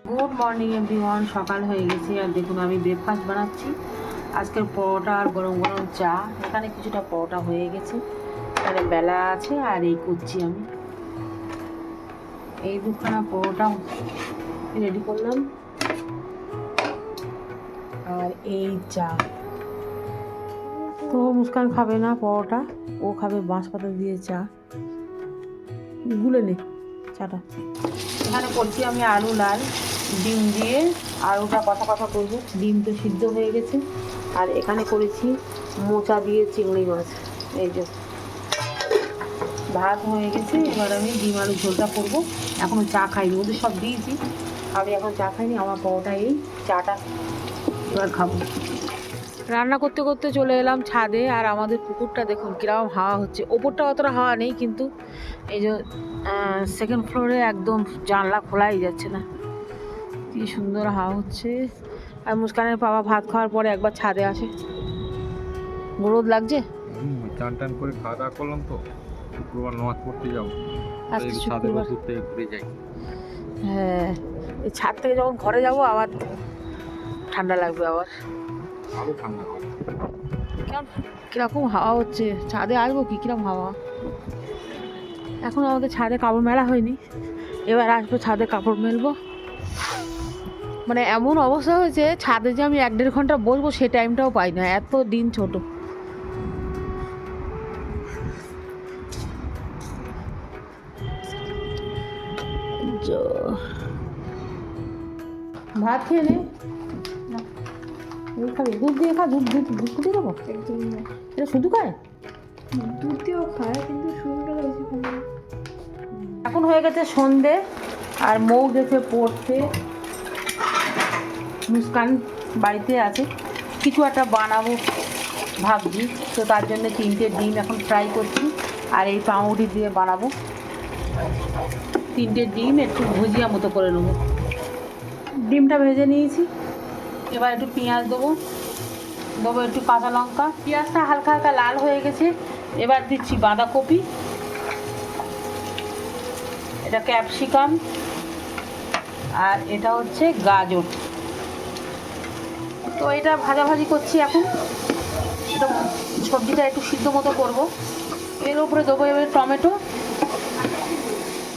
Good morning everyone. সকাল হয়ে গেছে আর দেখুন আমি ব্রেকফাস্ট বানাচ্ছি। আজকের পরোটা আর গরম গরম চা। এখানে কিছুটা পরোটা হয়ে গেছে, এখানে বেলা আছে আর এই করছি আমি। এই দুখানা পরোটা রেডি করলাম আর এই চা। তো মুস্কান খাবে না পরোটা, ও খাবে বাঁশ পাতা দিয়ে চা। গুলে নে চাটা। এখানে করছি আমি আলু লাল, ডিম দিয়ে আলুটা কষা কষা করবো। ডিম তো সিদ্ধ হয়ে গেছে। আর এখানে করেছি মোচা দিয়ে চিংড়ি মাছ। এই যে ভাত হয়ে গেছে, এবার আমি ডিম আলু ঝোলটা করবো। এখনও চা খাইনি, ওদের সব দিয়েছি, আমি এখন চা খাইনি। আমার পরোটা এই চাটা এবার খাবো। রান্না করতে করতে চলে এলাম ছাদে। আর আমাদের পুকুরটা দেখুন কীরকম হাওয়া হচ্ছে। ওপরটা অতটা হাওয়া নেই, কিন্তু এই যে সেকেন্ড ফ্লোরে একদম জানলা খোলাই যাচ্ছে না, কি সুন্দর হাওয়া হচ্ছে। আর মুস্কানের বাবা ভাত খাওয়ার পরে একবার ছাদে আসে। রোদ লাগছে, চান টান করে খাওয়া দাওয়া করলাম, তো শুক্রবার নামাজ পড়তে যাবো। আজকে শুক্রবার। ঘুরে যাই। হ্যাঁ, এই ছাদ থেকে যখন ঘরে যাব আবার ঠান্ডা লাগবে, আবার আরো ঠান্ডা হবে। কিরকম হাওয়া হচ্ছে। ছাদে আসবো কি, কিরকম হাওয়া। এখন আমাদের ছাদে কাপড় মেলা হয়নি, এবার আসবো ছাদে কাপড় মেলবো। মানে এমন অবস্থা হয়েছে ছাদে যে আমি 1-1.5 ঘন্টা বসবো সে টাইমটাও পাই না, এত দিন ছোট। ভাত খেয়ে নে, খাবি দুধ দিয়ে খা। দুধ দুধ দুধ দিয়ে দেবো, এটা শুধু খায়। দুধ দিয়েও খায়, কিন্তু শুরুটা বেশি খায়। এখন হয়ে গেছে সন্ধে, আর মৌ গেছে পড়তে। মুস্কান বাড়িতে আছে, কিছু একটা বানাবো ভাবছি। তো তার জন্য 3টে ডিম এখন ফ্রাই করছি, আর এই পাউরুটি দিয়ে বানাবো। 3টে ডিম একটু ভুজিয়া মতো করে নেবো। ডিমটা ভেজে নিয়েছি, এবার একটু পেঁয়াজ দেবো, দেবো একটু কাঁচা লঙ্কা। পেঁয়াজটা হালকা হালকা লাল হয়ে গেছে, এবার দিচ্ছি বাঁধাকপি, এটা ক্যাপসিকাম, আর এটা হচ্ছে গাজর। তো এটা ভাজাভাজি করছি এখন। এটা সবজিটা একটু সিদ্ধ মতো করবো। এর উপরে দেবো এবার টমেটো।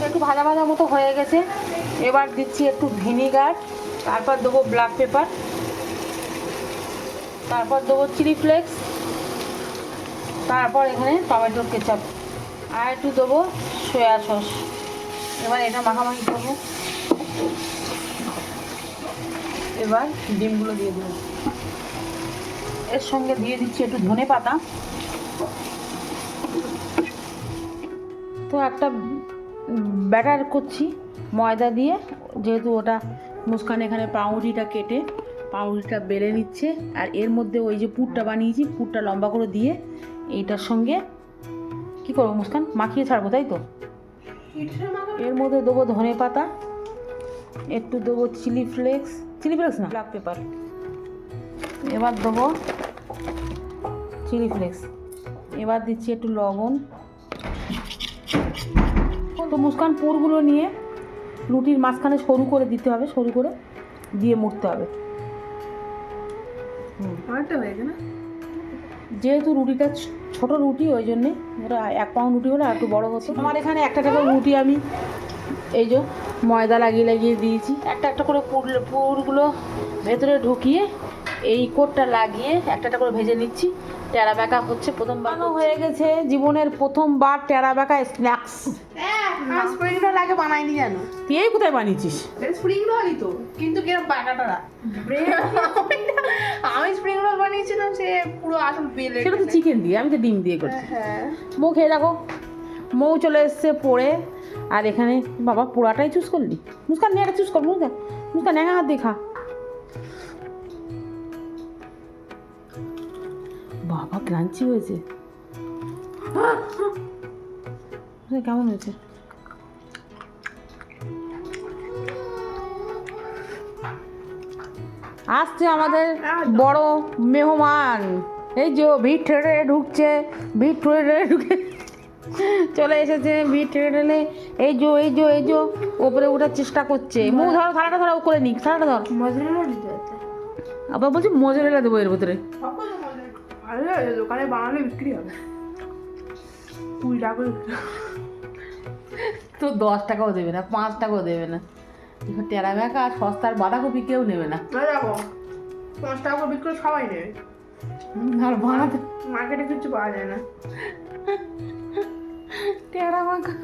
একটু ভাজা ভাজা মতো হয়ে গেছে, এবার দিচ্ছি একটু ভিনিগার, তারপর দেবো ব্ল্যাক পেপার, তারপর দেবো চিলি ফ্লেক্স, তারপর এখানে টমেটোর কেচাপ, আর একটু দেবো সয়া সস। এবার এটা মাখামাখি করবো। এবার ডিমগুলো দিয়ে দেবো, এর সঙ্গে দিয়ে দিচ্ছি একটু ধনে পাতা। তো একটা ব্যাটার করছি ময়দা দিয়ে, যেহেতু ওটা মুস্কান এখানে পাউরুটিটা কেটে পাউরুটিটা বেলে নিচ্ছে। আর এর মধ্যে ওই যে পুরটা বানিয়েছি, পুরটা লম্বা করে দিয়ে এইটার সঙ্গে কী করবো মুস্কান, মাখিয়ে ছাড়বো, তাই তো। এর মধ্যে দেবো ধনে পাতা, একটু দেবো চিলি ফ্লেক্স না ব্ল্যাক পেপার, এবার দেবো চিলি ফ্লেক্স, এবার দিচ্ছি একটু লবণ। তো মুস্কান পুরগুলো নিয়ে রুটির মাঝখানে সরু করে দিতে হবে, সরু করে দিয়ে মুড়তে হবে। যেহেতু রুটিটা ছোট রুটি, ওই জন্যে ওটা 1 পাউন্ড রুটি হলে আর একটু বড়ো হতো। আমার এখানে একটা রুটি আমি এই যে ময়দা লাগিয়ে লাগিয়ে দিয়েছি। একটা করে পুরগুলো ভেতরে ঢুকিয়ে এই কোটটা লাগিয়ে একটা করে ভেজে নিচ্ছি। টেরা ব্যাকা হচ্ছে প্রথমবার হয়ে গেছে, জীবনের প্রথমবার টেরা ব্যাকা স্ন্যাক্স। স্প্রিং রোল আগে বানাইনি জানো? তুই এই কোথায় বানিয়েছিস? স্প্রিং রোলই তো, কিন্তু কিরম বাটাটা আমি স্প্রিং রোল বানিয়েছিলাম, সে পুরো আসল বেলে। সেটা তো চিকেন দিয়ে, আমি তো ডিম দিয়ে করছি। হ্যাঁ, মৌ খেয়ে দেখো। মৌ চলে এসছে পড়ে, আর এখানে বাবা পোড়াটাই চুজ করলি। মুস্কান নিয়ে চুজ কর, মুস্কান একা হাত দিয়ে খা। বাবা ক্রাঞ্চি হয়েছে, কেমন হয়েছে? আসছে আমাদের বড় মেহমান, এই যে ভিড় ঠেলে ঢুকছে, ভিড় ঠেলে ঢুকে চলে এসেছে। ভিড় ঠেলে এই যে ওপরে ওঠার চেষ্টা করছে। মুখ ধরো, থালাটা ধরো, করে নিক, থালাটা ধর। মজরেলা দিতে হচ্ছে। আবার বলছি মোজারেলা দেবো এর ভিতরে। ভালো লাগে, দোকানে বানালে বিক্রি হবে 20 টাকা করে বিক্রি হবে। তো 10 টাকাও দেবে না, 5 টাকাও দেবে না। এবার টেরা ব্যাকা আর সস্তার বাঁধাকপি কেউ নেবে না। না দেখো 5 টাকা করে বিক্রি করে সবাই নেবে। আর বানাতে মার্কেটে কিছু পাওয়া যায় না। টেরা ব্যাকা